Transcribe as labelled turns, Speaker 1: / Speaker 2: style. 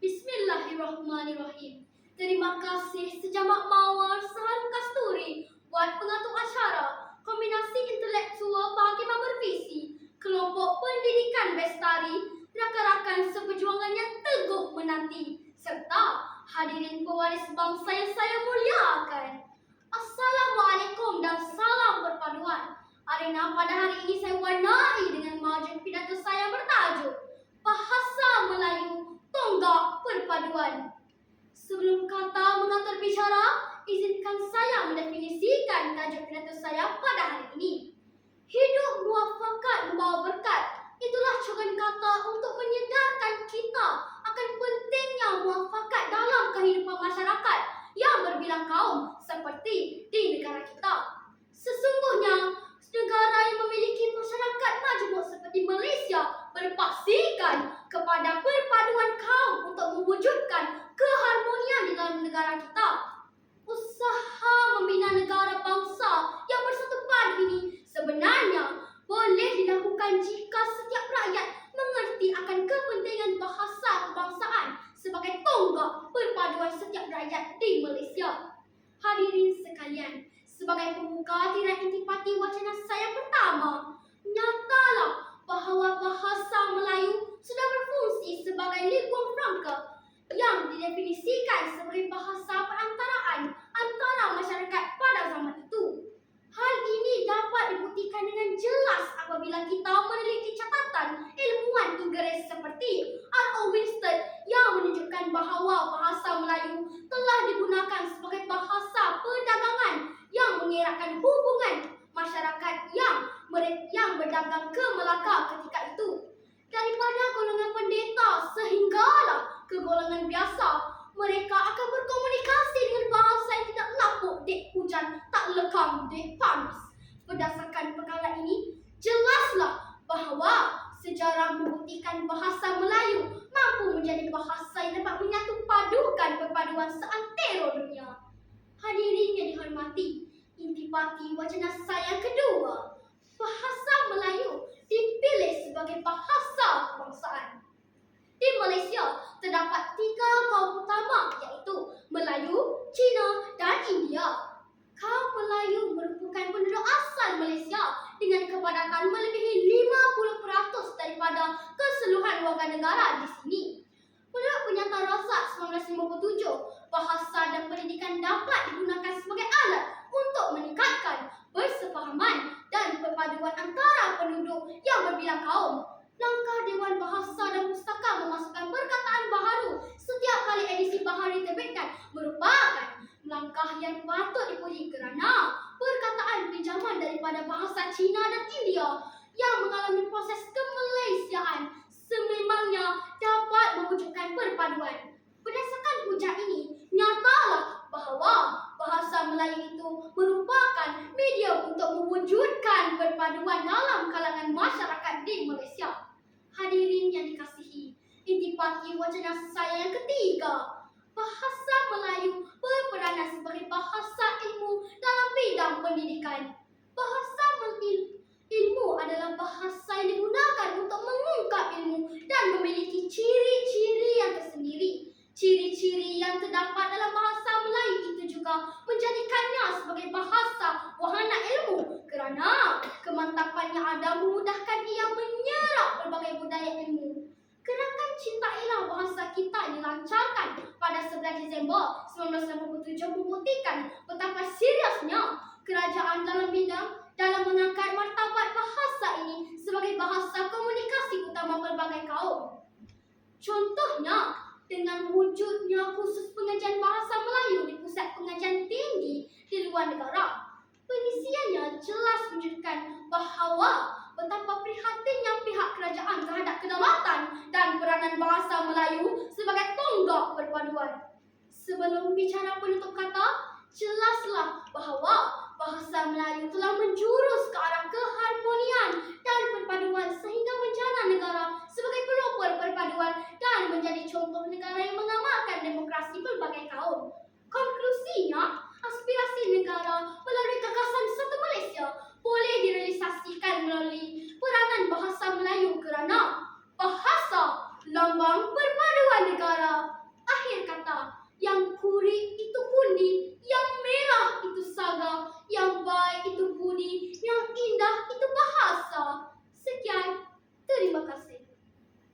Speaker 1: Bismillahirrahmanirrahim. Terima kasih Sejamak Mawar Saharu Kasturi buat pengatur acara Kombinasi Intelektual Bagi Bervisi, Kelompok Pendidikan Bestari, rakan-rakan seperjuangan yang teguh menanti, serta hadirin pewaris bangsa yang saya muliakan. Assalamualaikum dan salam perpaduan. Arena pada hari ini saya warnai dengan majuk pidato saya bertajuk Bahasa Melayu Tonggak Perpaduan. Sebelum kata mengatur bicara, izinkan saya mendefinisikan tajuk pidato saya pada hari ini. Hidup muafakat membawa berkat. Itulah coran kata untuk menyedarkan kita akan pentingnya muafakat dalam kehidupan masyarakat yang berbilang kaum seperti di negara kita. Sesungguhnya, negara yang memiliki masyarakat majmuk seperti Malaysia berpaksikan kepada perpaduan kaum untuk mewujudkan keharmonian di dalam negara kita. Usaha membina negara bangsa yang bersatu padu ini sebenarnya boleh dilakukan jika setiap rakyat mengerti akan kepentingan bahasa kebangsaan sebagai tonggak perpaduan setiap rakyat di Malaysia. Hadirin sekalian, sebagai pembuka tirai intipati wacana saya pertama, nyatalah bahawa bahasa Melayu sudah berfungsi sebagai lingua franca yang didefinisikan sebagai bahasa perantaraan antara masyarakat pada zaman itu. Hal ini dapat dibuktikan dengan jelas apabila kita meneliti catatan ilmuwan Inggeris seperti R.O. Winston yang menunjukkan bahawa bahasa Melayu telah digunakan sebagai bahasa perdagangan yang mengeratkan hubungan masyarakat yang berdagang ke Melaka ketika itu. Daripada golongan pendeta sehinggalah ke golongan biasa, mereka akan berkomunikasi dengan bahasa yang tidak lapuk dek hujan, tak lekang dek panas. Berdasarkan perkara ini, jelaslah bahawa sejarah membuktikan bahasa Melayu mampu menjadi bahasa yang dapat menyatu padukan perpaduan seantero dunia. Hadirin yang dihormati, intipati wacana saya kedua, bahasa Melayu dipilih sebagai bahasa kebangsaan. Di Malaysia terdapat 3 kaum utama, iaitu Melayu, Cina dan India. Kaum Melayu merupakan penduduk asal Malaysia dengan kepadatan melebihi 50% daripada keseluruhan warga negara di sini. Menurut Pernyataan Rasat 1957, bahasa dan pendidikan dapat digunakan sebagai alat untuk meningkatkan bersefahaman dan perpaduan antara penduduk yang berbilang kaum. Langkah Dewan Bahasa dan Pustaka memasukkan perkataan baharu setiap kali edisi baharu diterbitkan merupakan langkah yang patut dipuji kerana perkataan pinjaman daripada bahasa Cina dan India yang mengalami proses kemalaysiaan sememangnya dapat mewujudkan perpaduan. Berdasarkan hujah ini, nyatalah bahawa bahasa Melayu itu merupakan medium untuk mewujudkan perpaduan dalam kalangan masyarakat di Malaysia. Hadirin yang dikasihi, intipati wacana saya yang ketiga, bahasa Melayu berperanan sebagai bahasa ilmu dalam bidang pendidikan. Bahasa ilmu adalah bahasa yang digunakan untuk mengungkap ilmu dan memiliki ciri-ciri yang tersendiri. Ciri-ciri yang terdapat dalam bahasa Melayu itu juga menjadikannya sebagai bahasa wahana ilmu kerana kemantapannya ada memudahkan ia menyerap berbagai budaya ilmu. Gerakan Cintailah Bahasa Kita dilancarkan pada 11 Disember 1997 membuktikan betapa seriusnya kerajaan dalam mengangkat martabat bahasa ini sebagai bahasa komunikasi utama pelbagai kaum. Contohnya, dengan wujudnya khusus pengajian bahasa Melayu di pusat pengajian tinggi di luar negara, pengisiannya jelas menunjukkan bahawa betapa prihatinnya pihak kerajaan terhadap kedaulatan dan peranan bahasa Melayu sebagai tonggak perpaduan. Sebelum bicara penutup kata, jelaslah bahawa bahasa Melayu telah menjurus ke arah keharmonian dan perpaduan sehingga menjana negara sebagai pelopor perpaduan dan menjadi contoh negara yang mengamalkan demokrasi pelbagai kaum. Konklusinya, aspirasi negara melalui gagasan Satu Malaysia boleh direalisasikan melalui peranan bahasa Melayu kerana bahasa lambang perpaduan negara. Yang kurik itu pundi, yang